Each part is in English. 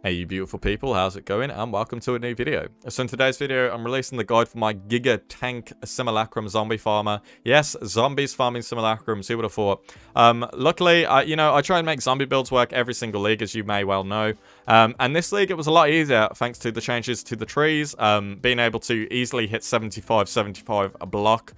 Hey you beautiful people, how's it going? And welcome to a new video. So in today's video, I'm releasing the guide for my Giga Tank Simulacrum Zombie Farmer. Yes, zombies farming simulacrums, who would have thought? Luckily, I try and make zombie builds work every single league, as you may well know. And this league, it was a lot easier thanks to the changes to the trees. Being able to easily hit 75 a block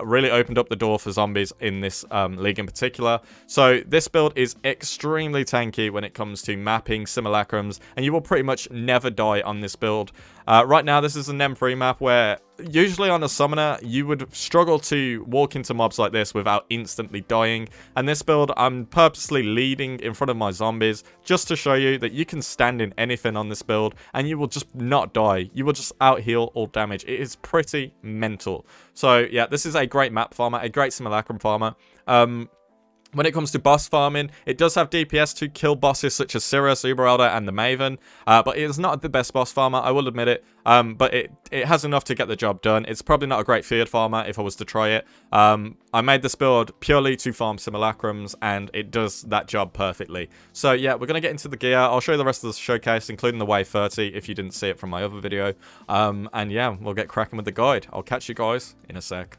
really opened up the door for zombies in this league in particular. So this build is extremely tanky when it comes to mapping simulacrums, and you will pretty much never die on this build. Right now, this is an M3 map where usually on a summoner, you would struggle to walk into mobs like this without instantly dying. And this build, I'm purposely leading in front of my zombies just to show you that you can stand in anything on this build and you will just not die. You will just out heal all damage. It is pretty mental. So yeah, this is a great map farmer, a great simulacrum farmer. When it comes to boss farming, it does have DPS to kill bosses such as Sirus, Uber Elder, and the Maven. But it is not the best boss farmer, I will admit it. But it has enough to get the job done. It's probably not a great feared farmer if I was to try it. I made this build purely to farm simulacrums, and it does that job perfectly. So yeah, we're going to get into the gear. I'll show you the rest of the showcase, including the Wave 30, if you didn't see it from my other video. And yeah, we'll get cracking with the guide. I'll catch you guys in a sec.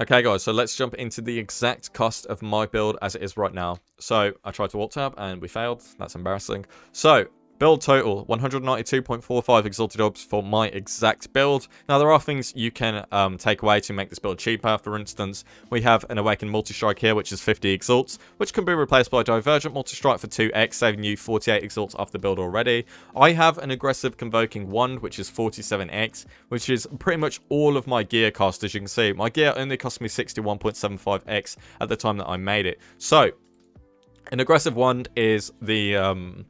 Okay guys, so let's jump into the exact cost of my build as it is right now. So I tried to alt tab and we failed. That's embarrassing. So build total 192.45 exalted orbs for my exact build. Now there are things you can take away to make this build cheaper. For instance, we have an awakened multi-strike here, which is 50 exalts, which can be replaced by divergent multi-strike for 2x, saving you 48 exalts off the build already. I have an aggressive convoking wand, which is 47x, which is pretty much all of my gear cost. As you can see, my gear only cost me 61.75x at the time that I made it. So an aggressive wand is the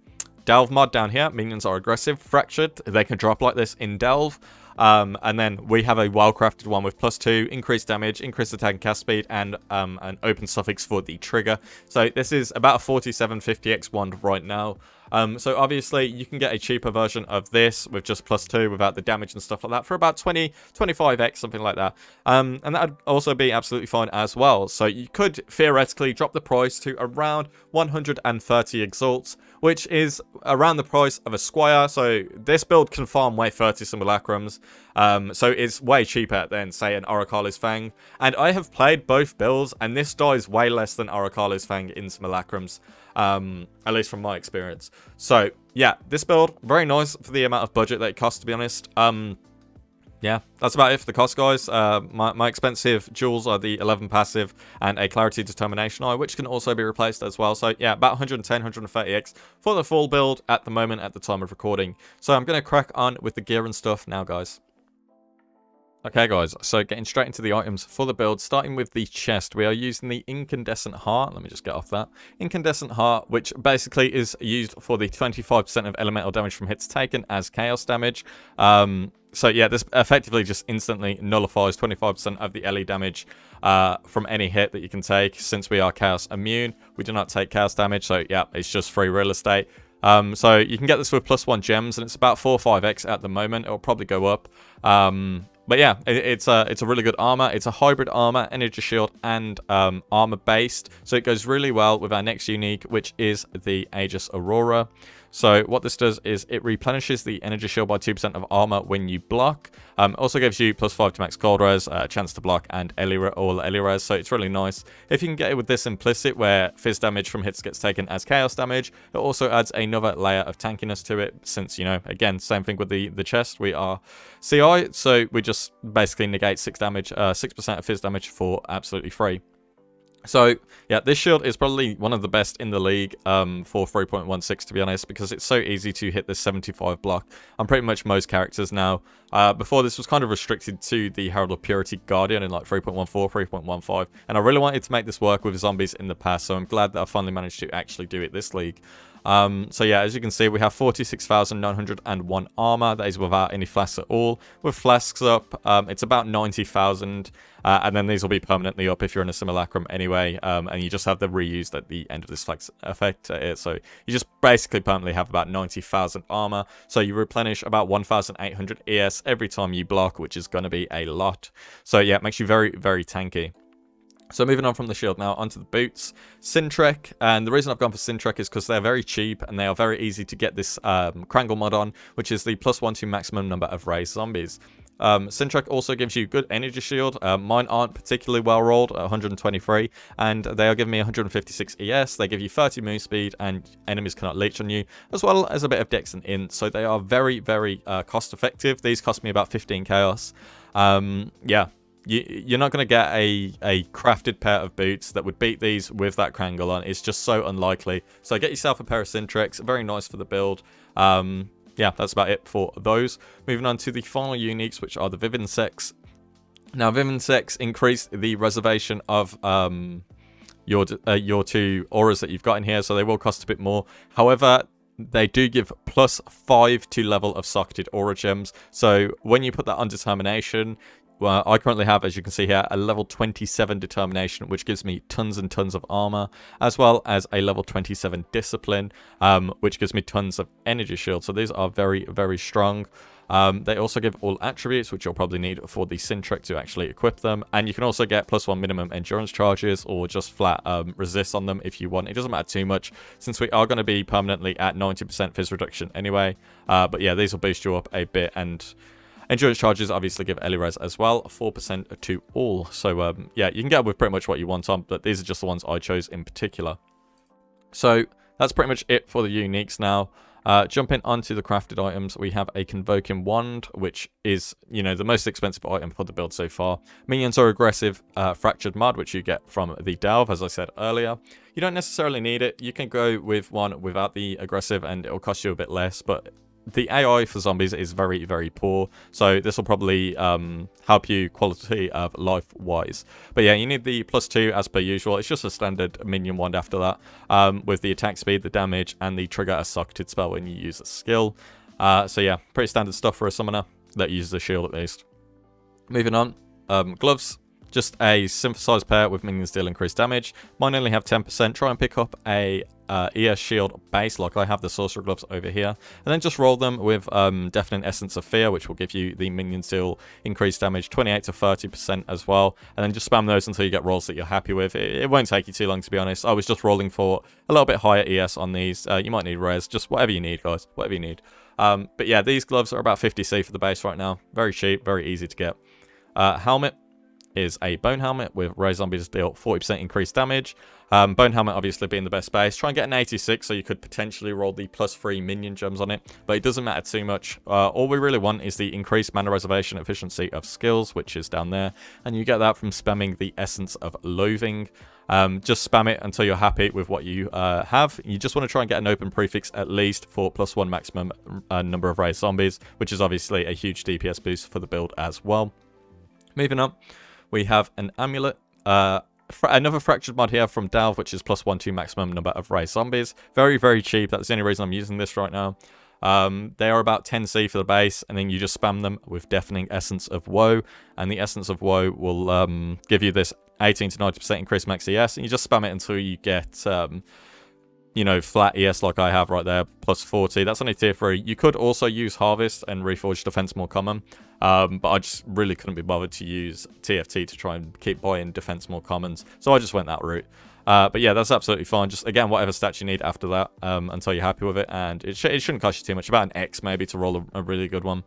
Delve mod down here. Minions are aggressive, fractured. They can drop like this in Delve. And then we have a well-crafted one with +2, increased damage, increased attack and cast speed, and an open suffix for the trigger. So this is about a 4750x wand right now. So obviously you can get a cheaper version of this with just +2 without the damage and stuff like that for about 25x, something like that. And that'd also be absolutely fine as well. So you could theoretically drop the price to around 130 exalts, which is around the price of a Squire. So this build can farm way 30 simulacrums. So it's way cheaper than, say, an Oracale's Fang. And I have played both builds, and this dies way less than Oracale's Fang in simulacrums. At least from my experience. So, yeah, this build, very nice for the amount of budget that it costs, to be honest. yeah, that's about it for the cost, guys. My expensive jewels are the 11 passive and a Clarity Determination Eye, which can also be replaced as well. So yeah, about 110, 130x for the full build at the moment at the time of recording. So I'm going to crack on with the gear and stuff now, guys. Okay guys, so getting straight into the items for the build, starting with the chest, we are using the Incandescent Heart. Let me just get off that. Incandescent Heart, which basically is used for the 25% of elemental damage from hits taken as chaos damage. So yeah, this effectively just instantly nullifies 25% of the LE damage from any hit that you can take. Since we are chaos immune, we do not take chaos damage, so yeah, it's just free real estate. So you can get this with +1 gems, and it's about 4 or 5x at the moment. It'll probably go up. But yeah, it's a really good armor. It's a hybrid armor, energy shield, and armor based. So it goes really well with our next unique, which is the Aegis Aurora. So what this does is it replenishes the energy shield by 2% of armor when you block. Also gives you +5 to max cold res, chance to block, and all LE res. So it's really nice. If you can get it with this implicit, where fizz damage from hits gets taken as chaos damage, it also adds another layer of tankiness to it. Since, you know, again, same thing with the chest. We are CI, so we just basically negate 6% of fizz damage for absolutely free. So yeah, this shield is probably one of the best in the league for 3.16, to be honest, because it's so easy to hit this 75 block on pretty much most characters now. Before, this was kind of restricted to the Herald of Purity Guardian in like 3.14, 3.15, and I really wanted to make this work with zombies in the past, so I'm glad that I finally managed to actually do it this league. So yeah, as you can see, we have 46,901 armor. That is without any flasks at all. With flasks up, it's about 90,000, and then these will be permanently up if you're in a simulacrum anyway, and you just have the reused at the end of this flex effect. So you just basically permanently have about 90,000 armor. So you replenish about 1,800 ES every time you block, which is going to be a lot. So yeah, it makes you very, very tanky. So moving on from the shield now onto the boots. Syntrek, and the reason I've gone for Syntrek is because they're very cheap and they are very easy to get this Krangle mod on, which is the +1 to maximum number of raised zombies. Syntrek also gives you good energy shield. Mine aren't particularly well rolled at 123, and they are giving me 156 ES. They give you 30 move speed, and enemies cannot leech on you, as well as a bit of dex and int. So they are very, very cost effective. These cost me about 15 chaos. Yeah. You're not going to get a crafted pair of boots that would beat these with that Krangle on. It's just so unlikely. So get yourself a pair of Syntreks. Very nice for the build. Yeah, that's about it for those. Moving on to the final uniques, which are the Vivinsects. Now, Vivinsects increase the reservation of your two auras that you've got in here, so they will cost a bit more. However, they do give +5 to level of socketed aura gems. So when you put that on determination, well, I currently have, as you can see here, a level 27 determination, which gives me tons and tons of armor, as well as a level 27 discipline, which gives me tons of energy shield. So these are very, very strong. They also give all attributes, which you'll probably need for the Syntrek to actually equip them. And you can also get +1 minimum endurance charges, or just flat resist on them if you want. It doesn't matter too much, since we are going to be permanently at 90% fizz reduction anyway. But yeah, these will boost you up a bit, and endurance charges obviously give Elires as well, 4% to all. So yeah, you can get with pretty much what you want on, but these are just the ones I chose in particular. So that's pretty much it for the uniques now. Jumping onto the crafted items, we have a Convoking Wand, which is, you know, the most expensive item for the build so far. Minions are aggressive, Fractured Mud, which you get from the Delve, as I said earlier. You don't necessarily need it. You can go with one without the aggressive, and it'll cost you a bit less, but the AI for zombies is very, very poor, so this will probably help you quality of life wise. But yeah, you need the +2 as per usual. It's just a standard minion wand after that, with the attack speed, the damage, and the trigger a socketed spell when you use a skill. So yeah, pretty standard stuff for a summoner that uses a shield at least. Moving on, gloves. Just a synthesized pair with minions deal increased damage. Mine only have 10%. Try and pick up a ES shield base, like I have the sorcerer gloves over here, and then just roll them with Deafening Essence of Fear, which will give you the minions deal increased damage 28 to 30% as well, and then just spam those until you get rolls that you're happy with. It won't take you too long, to be honest. I was just rolling for a little bit higher ES on these. You might need res, just whatever you need, guys, whatever you need. But yeah, these gloves are about 50C for the base right now. Very cheap, very easy to get. Helmet. is a Bone Helmet with Ray Zombies deal 40% increased damage. Bone Helmet obviously being the best base. Try and get an 86 so you could potentially roll the +3 minion gems on it, but it doesn't matter too much. All we really want is the increased mana reservation efficiency of skills, which is down there, and you get that from spamming the Essence of Loathing. Just spam it until you're happy with what you have. You just want to try and get an open prefix at least for +1 maximum number of raised zombies, which is obviously a huge DPS boost for the build as well. Moving on, we have an Amulet. Another fractured mod here from Delve, which is +1/2 maximum number of raised zombies. Very, very cheap. That's the only reason I'm using this right now. They are about 10C for the base, and then you just spam them with Deafening Essence of Woe, and the Essence of Woe will give you this 18 to 90% increased max ES, and you just spam it until you get, you know, flat ES like I have right there, +40. That's only tier 3. You could also use Harvest and Reforged Defense more common, but I just really couldn't be bothered to use TFT to try and keep buying Defense more commons, so I just went that route. But yeah, that's absolutely fine. Just, again, whatever stats you need after that until you're happy with it, and it shouldn't cost you too much, about an X maybe to roll a really good one.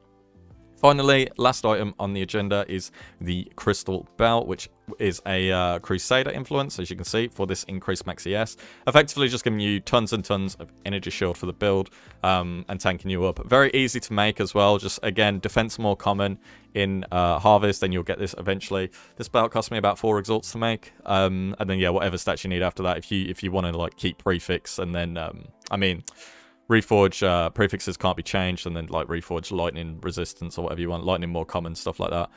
Finally, last item on the agenda is the Crystal Belt, which is a Crusader influence, as you can see, for this increased max ES. Effectively just giving you tons and tons of energy shield for the build and tanking you up. Very easy to make as well. Just, again, defense more common in Harvest, then you'll get this eventually. This belt cost me about 4 exalts to make. And then, yeah, whatever stats you need after that, if you want to, like, keep prefix, and then, I mean, Reforge prefixes can't be changed, and then like Reforge lightning resistance or whatever you want, lightning more common, stuff like that.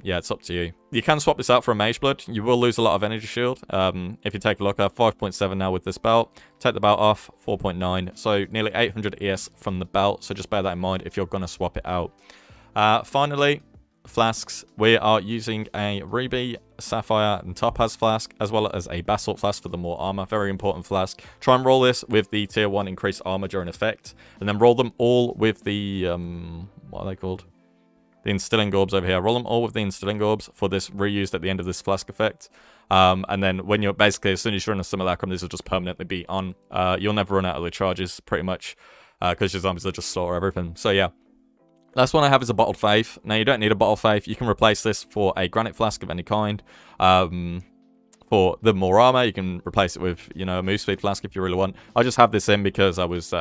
Yeah, it's up to you. You can swap this out for a Mage Blood. You will lose a lot of energy shield. If you take a look, I have 5.7 now with this belt. Take the belt off, 4.9. So nearly 800 ES from the belt. So just bear that in mind if you're going to swap it out. Finally, Flasks. We are using a Ruby, Sapphire, and Topaz Flask, as well as a Basalt Flask for the more armor. Very important flask. Try and roll this with the tier 1 increased armor during effect, and then roll them all with the, what are they called? The Instilling Orbs over here. Roll them all with the Instilling Orbs for this reused at the end of this flask effect. And then when you're basically, as soon as you're in a Simulacrum, this will just permanently be on. You'll never run out of the charges, pretty much, because your zombies will just slaughter everything. So yeah. Last one I have is a Bottled Faith. Now, you don't need a Bottled Faith. You can replace this for a Granite Flask of any kind. For the more armor, you can replace it with, you know, a Move Speed Flask if you really want. I just have this in because I was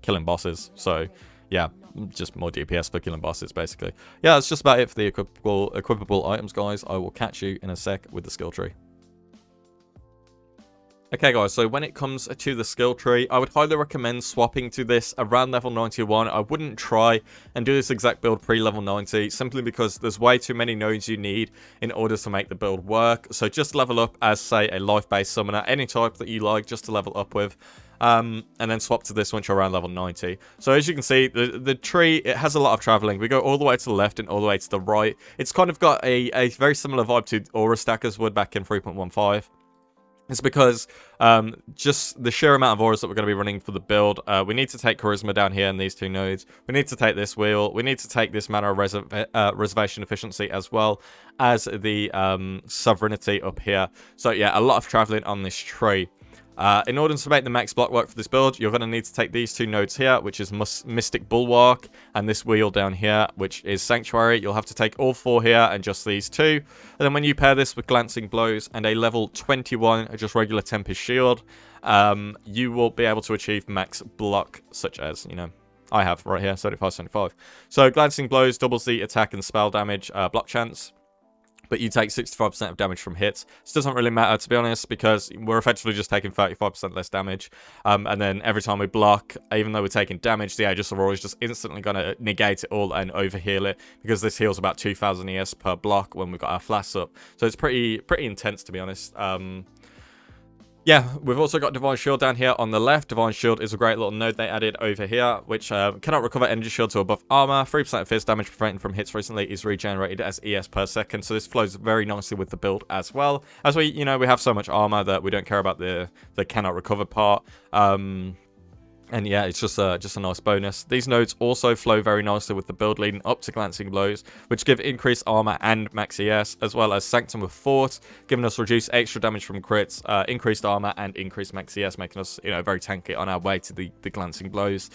killing bosses. So, yeah, just more DPS for killing bosses, basically. Yeah, that's just about it for the equipable items, guys. I will catch you in a sec with the skill tree. Okay guys, so when it comes to the skill tree, I would highly recommend swapping to this around level 91. I wouldn't try and do this exact build pre-level 90, simply because there's way too many nodes you need in order to make the build work. So just level up as, say, a life-based summoner, any type that you like, just to level up with. And then swap to this once you're around level 90. So as you can see, the tree, it has a lot of traveling. We go all the way to the left and all the way to the right. It's kind of got a very similar vibe to Aura Stackers would back in 3.15. It's because just the sheer amount of auras that we're going to be running for the build, we need to take Charisma down here in these two nodes. We need to take this wheel. We need to take this mana reservation efficiency, as well as the sovereignty up here. So yeah, a lot of traveling on this tree. In order to make the max block work for this build, you're going to need to take these two nodes here, which is Mystic Bulwark, and this wheel down here, which is Sanctuary. You'll have to take all 4 here and just these 2. And then when you pair this with Glancing Blows and a level 21, just regular Tempest Shield, you will be able to achieve max block, such as, you know, I have right here, 35-75. So Glancing Blows doubles the attack and spell damage block chance, but you take 65% of damage from hits. This doesn't really matter, to be honest, because we're effectively just taking 35% less damage. And then every time we block, even though we're taking damage, the Aegis Aurora is just instantly going to negate it all and overheal it, because this heals about 2000 ES per block when we've got our Flasks up. So it's pretty intense, to be honest. Yeah, we've also got Divine Shield down here on the left. Divine Shield is a great little node they added over here, which cannot recover energy shield to above armor. 3% of fierce damage prevented from hits recently is regenerated as ES per second, so this flows very nicely with the build as well. As we, you know, we have so much armor that we don't care about the cannot recover part. And yeah, it's just a nice bonus. These nodes also flow very nicely with the build leading up to Glancing Blows, which give increased armor and max ES, as well as Sanctum with Fort, giving us reduced extra damage from crits, increased armor, and increased max ES, making us, you know, very tanky on our way to the Glancing Blows.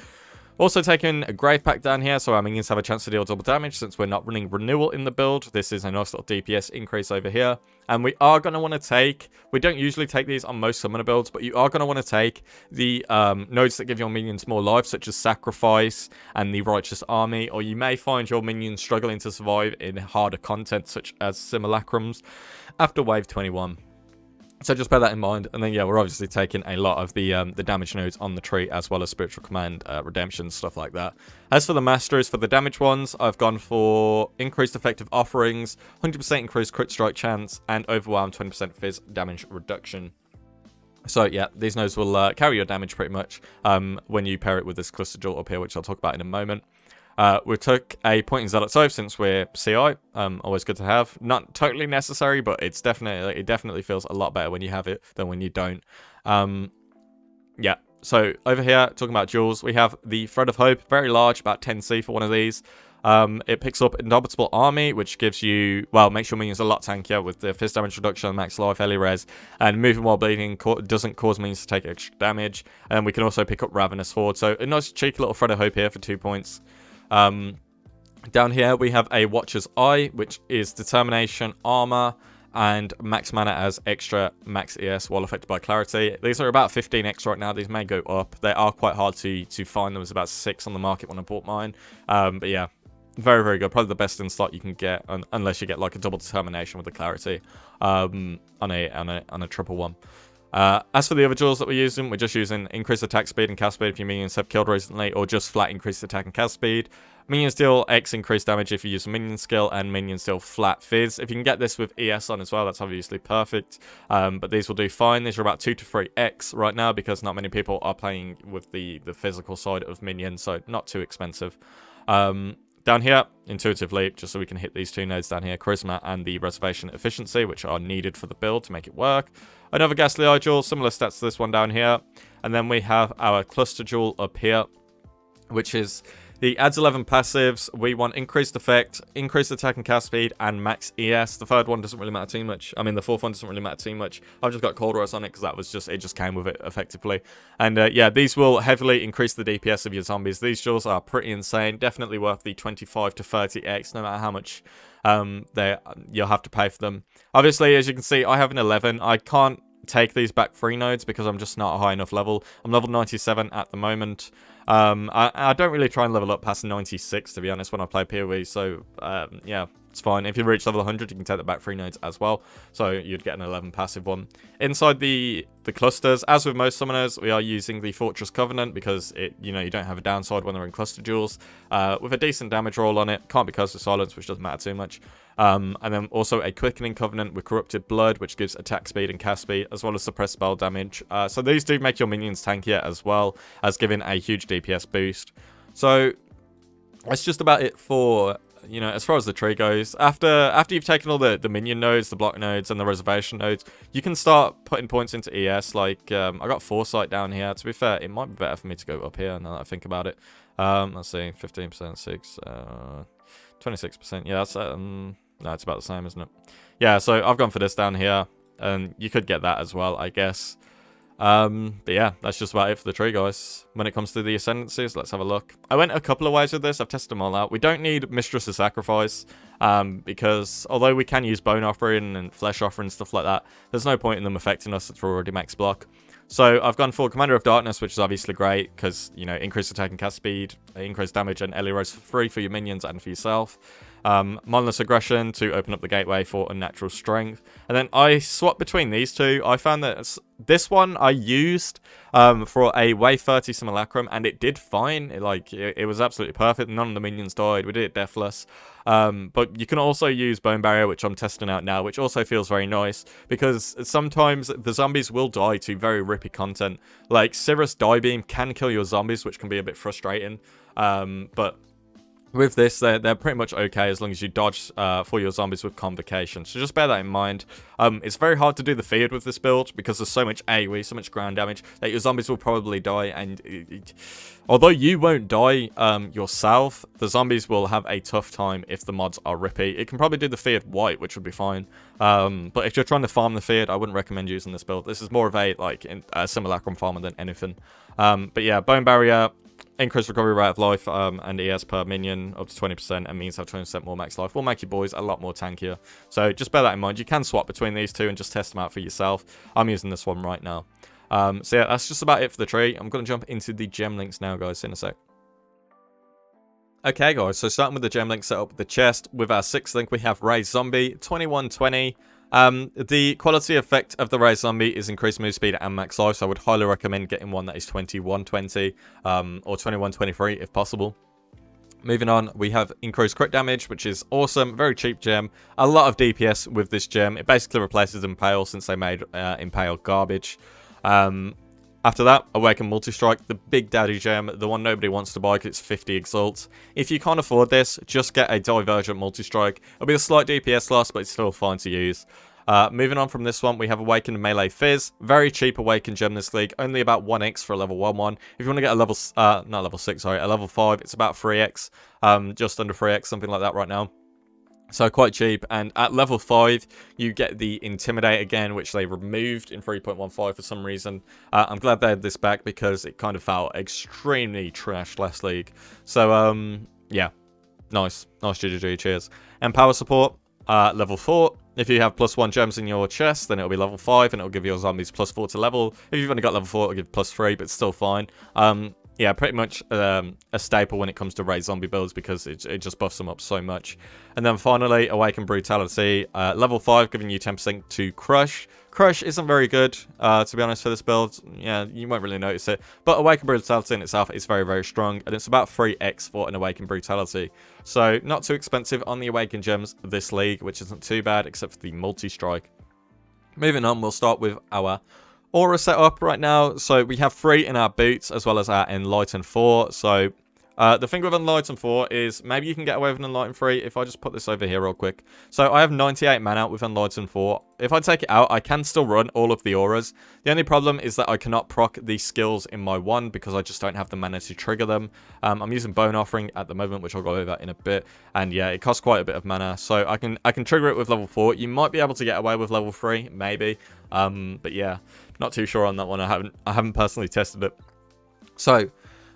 Also taking a Grave Pack down here, so our minions have a chance to deal double damage since we're not running Renewal in the build. This is a nice little DPS increase over here. And we are going to want to take, we don't usually take these on most summoner builds, but you are going to want to take the nodes that give your minions more life, such as Sacrifice and the Righteous Army, or you may find your minions struggling to survive in harder content, such as Simulacrums, after Wave 21. So just bear that in mind, and then yeah, we're obviously taking a lot of the damage nodes on the tree, as well as Spiritual Command, Redemption, stuff like that. As for the Masters, for the damage ones, I've gone for increased effective offerings, 100% increased crit strike chance, and overwhelm 20% fizz damage reduction. So yeah, these nodes will carry your damage pretty much when you pair it with this cluster jewel up here, which I'll talk about in a moment. We took a point in Zealot Scythe since we're CI. Always good to have. Not totally necessary, but it definitely feels a lot better when you have it than when you don't. Yeah. So over here, talking about jewels, we have the Thread of Hope, very large, about 10C for one of these. It picks up Indomitable Army, which gives you, well, makes your minions a lot tankier with the fizz damage reduction, max life, Ellie res, and moving while bleeding doesn't cause minions to take extra damage. And we can also pick up Ravenous Horde. So a nice cheeky little Thread of Hope here for 2 points. Down here we have a Watcher's Eye, which is Determination, Armor, and max mana as extra max ES while affected by Clarity. These are about 15x right now. These may go up. They are quite hard to find. There was about 6 on the market when I bought mine. But yeah, very, very good. Probably the best in slot you can get, unless you get like a double Determination with the Clarity on a triple one. As for the other jewels that we're using increased attack speed and cast speed if your minions have killed recently, or just flat increased attack and cast speed. Minions deal X increased damage if you use a minion skill, and minions deal flat fizz. If you can get this with ES on as well, that's obviously perfect. But these will do fine. These are about 2 to 3x right now because not many people are playing with the physical side of minions, so not too expensive. Down here, Intuitive Leap, just so we can hit these 2 nodes down here, Charisma and the Reservation Efficiency, which are needed for the build to make it work. Another Ghastly Eye Jewel, similar stats to this one down here. And then we have our Cluster Jewel up here, which is the adds 11 passives. We want increased effect, increased attack and cast speed, and max ES. The third one doesn't really matter too much. I mean, the fourth one doesn't really matter too much. I've just got Cold Rise on it because it just came with it effectively. And yeah, these will heavily increase the DPS of your zombies. These jewels are pretty insane. Definitely worth the 25 to 30x, no matter how much you'll have to pay for them. Obviously, as you can see, I have an 11. I can't take these back 3 nodes because I'm just not a high enough level. I'm level 97 at the moment. I don't really try and level up past 96, to be honest, when I play PoE, so yeah, it's fine. If you reach level 100, you can take that back 3 nodes as well, so you'd get an 11 passive one. Inside the clusters, as with most summoners, we are using the Fortress Covenant because you don't have a downside when they're in cluster jewels, with a decent damage roll on it. Can't be cursed with silence, which doesn't matter too much. And then also a Quickening Covenant with Corrupted Blood, which gives attack speed and cast speed, as well as suppressed spell damage. So these do make your minions tankier, as well as giving a huge DPS boost. So that's just about it for, as far as the tree goes. After you've taken all the minion nodes, the block nodes, and the reservation nodes, you can start putting points into ES. Like, I got Foresight down here. To be fair, it might be better for me to go up here now that I think about it. Let's see, 15%, 6, 26%. Yeah, that's no, it's about the same, isn't it? Yeah, so I've gone for this down here, and you could get that as well, I guess. But yeah, that's just about it for the tree, guys. When it comes to the Ascendancies, let's have a look. I went a couple of ways with this. I've tested them all out. We don't need Mistress of Sacrifice, because although we can use Bone Offering and Flesh Offering, stuff like that, there's no point in them affecting us if we're already max block. So I've gone for Commander of Darkness, which is obviously great, because, increased attack and cast speed, increased damage and Ellie Rose for free for your minions and for yourself. Mindless Aggression to open up the gateway for Unnatural Strength. And then I swapped between these 2. I found that this one I used for a Wave 30 Simulacrum, and it did fine. It was absolutely perfect. None of the minions died. We did it Deathless. But you can also use Bone Barrier, which I'm testing out now, which also feels very nice, because sometimes the zombies will die to very rippy content. Like, Cirrus Die Beam can kill your zombies, which can be a bit frustrating. But with this, they're pretty much okay as long as you dodge for your zombies with Convocation. So just bear that in mind. It's very hard to do the feared with this build because there's so much AoE, so much ground damage, that your zombies will probably die. And although you won't die yourself, the zombies will have a tough time if the mods are rippy. It can probably do the feared white, which would be fine. But if you're trying to farm the feared, I wouldn't recommend using this build. This is more of a Simulacrum farmer than anything. But yeah, Bone Barrier. increased recovery rate of life and ES per minion up to 20% and means have 20% more max life will make your boys a lot more tankier. So just bear that in mind. You can swap between these two and just test them out for yourself. I'm using this one right now. So yeah, that's just about it for the tree. I'm going to jump into the gem links now, guys, in a sec. Okay, guys, so starting with the gem link set up with the chest, with our 6th link, we have Raised Zombie, 2120. The quality effect of the Raised Zombie is increased move speed and max life, so I would highly recommend getting one that is 2120 or 2123 if possible. Moving on, we have increased crit damage, which is awesome. Very cheap gem. A lot of DPS with this gem. It basically replaces Impale since they made Impale garbage. After that, Awaken Multi-Strike, the big daddy gem, the one nobody wants to buy because it's 50 exalts. If you can't afford this, just get a Divergent Multi-Strike. It'll be a slight DPS loss, but it's still fine to use. Moving on from this one, we have Awakened Melee Fizz. Very cheap Awakened gem this league, only about 1x for a level 1-1. If you want to get a level, not level 6, sorry, a level 5, it's about 3x, just under 3x, something like that right now. So quite cheap, and at level 5, you get the Intimidate again, which they removed in 3.15 for some reason. I'm glad they had this back because it kind of felt extremely trash last league. So, yeah, nice GGG, cheers. And Power Support, level 4. If you have +1 gems in your chest, then it'll be level 5, and it'll give your zombies +4 to level. If you've only got level 4, it'll give +3, but it's still fine. Yeah, pretty much a staple when it comes to raised zombie builds because it just buffs them up so much. And then finally, Awaken Brutality, level 5, giving you 10% to Crush. Crush isn't very good, to be honest, for this build. Yeah, you won't really notice it. But Awaken Brutality in itself is very, very strong, and it's about 3x for an Awaken Brutality. So, not too expensive on the Awaken gems this league, which isn't too bad, except for the Multi-Strike. Moving on, we'll start with our Aura set up right now. So we have 3 in our boots as well as our Enlighten 4. So the thing with Enlighten 4 is maybe you can get away with an Enlighten 3 if I just put this over here real quick. So I have 98 mana with Enlighten 4. If I take it out, I can still run all of the auras. The only problem is that I cannot proc these skills in my wand because I just don't have the mana to trigger them. I'm using Bone Offering at the moment, which I'll go over in a bit. And yeah, it costs quite a bit of mana. So I can trigger it with level 4. You might be able to get away with level 3, maybe. But yeah, not too sure on that one. I haven't personally tested it. So,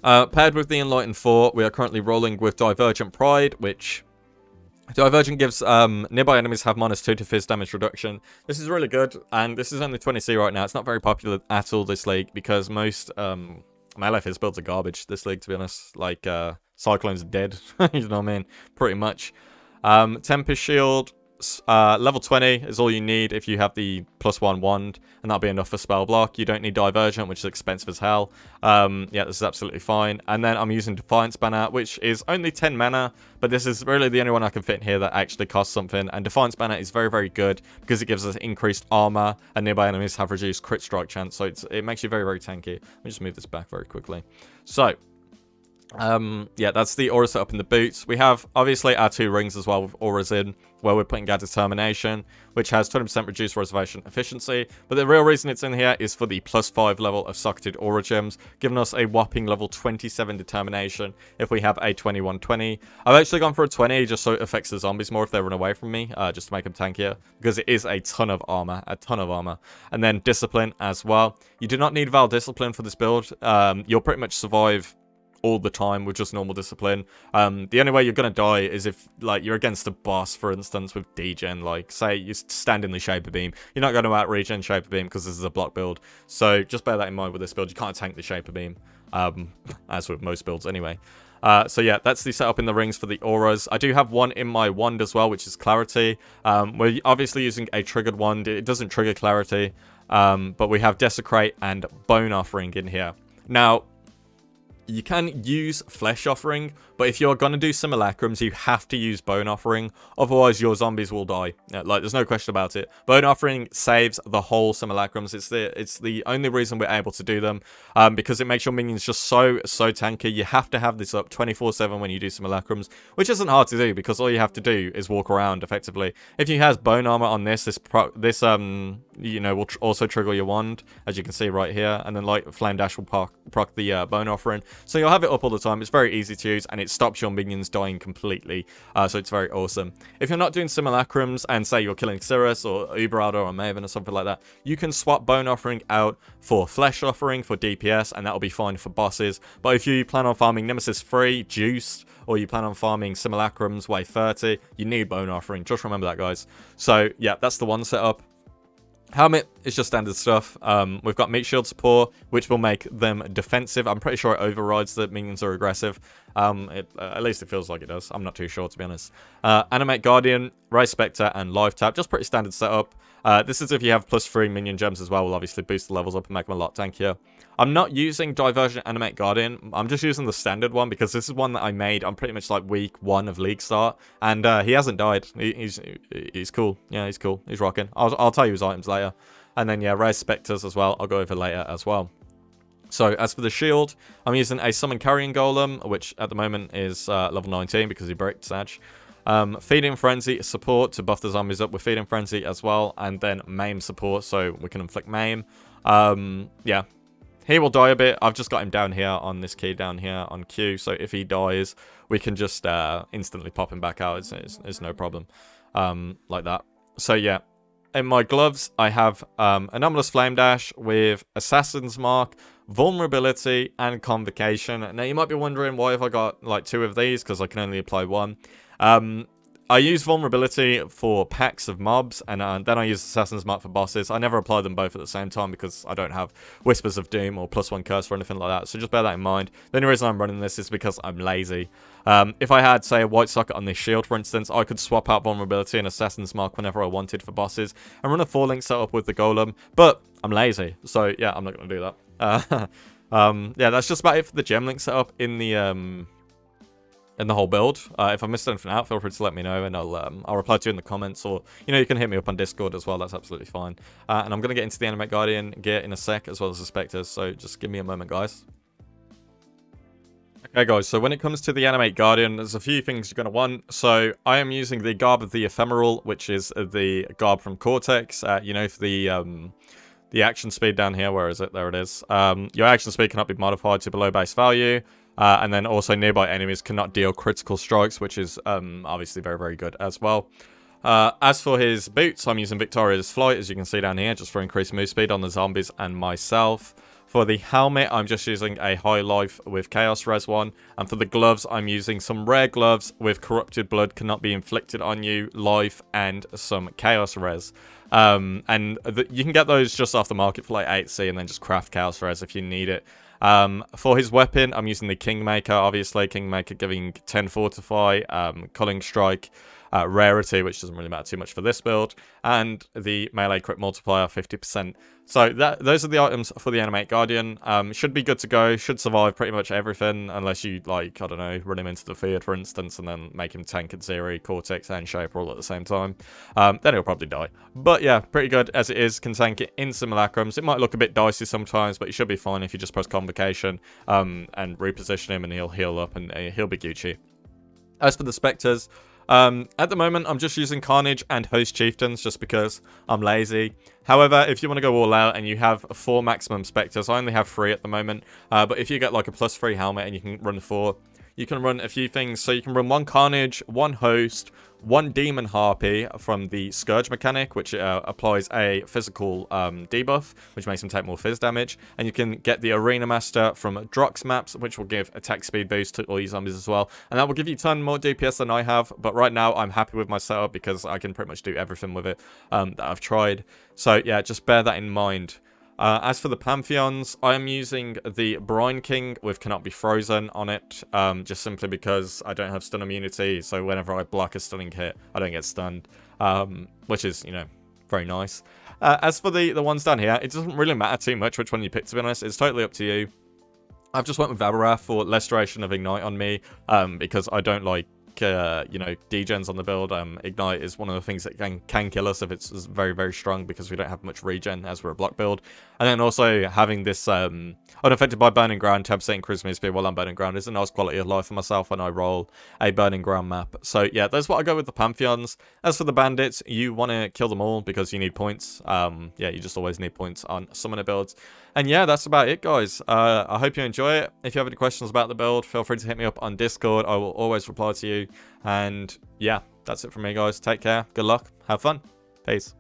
paired with the Enlightened 4, we are currently rolling with Divergent Pride, which Divergent gives nearby enemies have -2 to Fizz damage reduction. This is really good, and this is only 20C right now. It's not very popular at all this league because most melee Fizz builds are garbage this league, to be honest. Like, Cyclone's dead, you know what I mean? Pretty much. Tempest Shield. Level 20 is all you need if you have the +1 wand, and that'll be enough for spell block. You don't need Divergent, which is expensive as hell. Yeah, this is absolutely fine. And then I'm using Defiance Banner, which is only 10 mana, but this is really the only one I can fit in here that actually costs something. And Defiance Banner is very, very good because it gives us increased armor, and nearby enemies have reduced crit strike chance, so it makes you very, very tanky. Let me just move this back very quickly. So, yeah, that's the aura setup in the boots. We have obviously our 2 rings as well with auras in, where we're putting Guard Determination, which has 20% reduced reservation efficiency. But the real reason it's in here is for the +5 level of socketed aura gems, giving us a whopping level 27 determination if we have a 2120. I've actually gone for a 20 just so it affects the zombies more if they run away from me, just to make them tankier, because it is a ton of armor, And then Discipline as well. You do not need Val Discipline for this build. You'll pretty much survive all the time with just normal discipline. The only way you're gonna die is if, like, you're against a boss, for instance, with degen. Like, say you stand in the Shaper Beam, you're not going to out-regen Shaper Beam because this is a block build. So just bear that in mind with this build. You can't tank the Shaper Beam, as with most builds anyway. So yeah, that's the setup in the rings for the auras. I do have one in my wand as well, which is Clarity. We're obviously using a triggered wand. It doesn't trigger Clarity, but we have Desecrate and Bone Offering in here. Now, you can use Flesh Offering, but if you're going to do Simulacrums, you have to use Bone Offering. Otherwise, your zombies will die. Like, there's no question about it. Bone Offering saves the whole Simulacrums. It's the only reason we're able to do them, because it makes your minions just so tanky. You have to have this up 24/7 when you do Simulacrums, which isn't hard to do because all you have to do is walk around effectively. If you have Bone Armor on this you know, will also trigger your wand, as you can see right here, and then like Flame Dash will proc the Bone Offering. So you'll have it up all the time. It's very easy to use, and it stops your minions dying completely. So it's very awesome. If you're not doing simulacrums, and say you're killing Cirrus or Uberalder or Maven or something like that, you can swap Bone Offering out for Flesh Offering for DPS, and that'll be fine for bosses. But if you plan on farming Nemesis 3, Juiced, or you plan on farming Simulacrums, Wave 30, you need Bone Offering. Just remember that, guys. So, yeah, that's the one setup. Helmet is just standard stuff. We've got Meat Shield support, which will make them defensive. I'm pretty sure it overrides that minions are aggressive. At least it feels like it does. I'm not too sure, to be honest. Animate Guardian, Rise Spectre, and Live Tap. Just pretty standard setup. This is if you have +3 minion gems as well. Will obviously boost the levels up and make them a lot tankier. I'm not using Diversion Animate Guardian. I'm just using the standard one because this is one that I made on pretty much like week 1 of League Start. And he hasn't died. He's cool. Yeah, he's cool. He's rocking. I'll tell you his items later. And then, yeah, Rise Spectres as well. I'll go over later as well. So, as for the shield, I'm using a Summon Carrion Golem, which at the moment is level 19 because he broke Sag. Feeding Frenzy support to buff the zombies up with Feeding Frenzy as well. And then Maim support so we can inflict Maim. Yeah. He will die a bit. I've just got him down here on this key down here on Q. So if he dies, we can just instantly pop him back out. It's no problem. Like that. So yeah. In my gloves, I have Anomalous Flame Dash with Assassin's Mark, Vulnerability, and Convocation. Now you might be wondering why have I got like 2 of these, because I can only apply 1. I use Vulnerability for packs of mobs, and then I use Assassin's Mark for bosses. I never apply them both at the same time because I don't have Whispers of Doom or +1 Curse or anything like that, so just bear that in mind. The only reason I'm running this is because I'm lazy. If I had, say, a white socket on this shield, for instance, I could swap out Vulnerability and Assassin's Mark whenever I wanted for bosses and run a 4-link setup with the Golem, but I'm lazy, so yeah, I'm not going to do that. Yeah, that's just about it for the gem link setup in the whole build. If I missed anything out, feel free to let me know, and I'll reply to you in the comments, or you can hit me up on Discord as well. That's absolutely fine. And I'm gonna get into the Animate Guardian gear in a sec, as well as the Spectres. So just give me a moment, guys. Okay, guys. So when it comes to the Animate Guardian, there's a few things you're gonna want. So I am using the Garb of the Ephemeral, which is the garb from Cortex. For the action speed down here. Where is it? There it is. Your action speed cannot be modified to below base value. And then also nearby enemies cannot deal critical strikes, which is obviously very, very good as well. As for his boots, I'm using Victoria's Flight, as you can see down here, just for increased move speed on the zombies and myself. For the helmet, I'm just using a High Life with Chaos Res 1. And for the gloves, I'm using some rare gloves with Corrupted Blood cannot be inflicted on you, Life, and some Chaos Res. You can get those just off the market for like 8C and then just craft Chaos Res if you need it. For his weapon, I'm using the Kingmaker, obviously. Kingmaker giving 10 Fortify, Culling Strike, Rarity, which doesn't really matter too much for this build, and the Melee Crit Multiplier, 50%. So those are the items for the Animate Guardian. Should be good to go, should survive pretty much everything, unless you, like, I don't know, run him into the field, for instance, and then make him tank Zeri, Cortex, and Shaper all at the same time. Then he'll probably die. But yeah, pretty good as it is. Can tank it in Simulacrums. It might look a bit dicey sometimes, but you should be fine if you just press Convocation and reposition him, and he'll heal up, and he'll be Gucci. As for the Spectres, at the moment, I'm just using Carnage and Host Chieftains just because I'm lazy. However, if you want to go all out and you have 4 maximum Spectres, I only have 3 at the moment. But if you get like a +3 helmet and you can run 4, you can run a few things. So you can run 1 Carnage, 1 Host, 1 Demon Harpy from the Scourge mechanic, which applies a physical debuff, which makes him take more phys damage. And you can get the Arena Master from Drox maps, which will give attack speed boost to all your zombies as well. And that will give you a ton more DPS than I have. But right now, I'm happy with my setup because I can pretty much do everything with it that I've tried. So yeah, just bear that in mind. As for the Pantheons, I am using the Brine King with Cannot Be Frozen on it, just simply because I don't have stun immunity, so whenever I block a stunning hit, I don't get stunned, which is, very nice. As for the ones down here, it doesn't really matter too much which one you pick, to be honest. It's totally up to you. I've just went with Vabarath for less duration of Ignite on me, because I don't like you know, degens on the build. Ignite is one of the things that can kill us if it's very, very strong, because we don't have much regen as we're a block build. And then also having this unaffected by burning ground, 10% increase me speed while I'm burning ground is a nice quality of life for myself when I roll a burning ground map. So yeah, that's what I go with the Pantheons. As for the bandits, you want to kill them all because you need points. Yeah, you just always need points on summoner builds. And yeah, that's about it, guys. I hope you enjoy it. If you have any questions about the build, feel free to hit me up on Discord. I will always reply to you. And yeah, that's it from me, guys. Take care. Good luck. Have fun. Peace.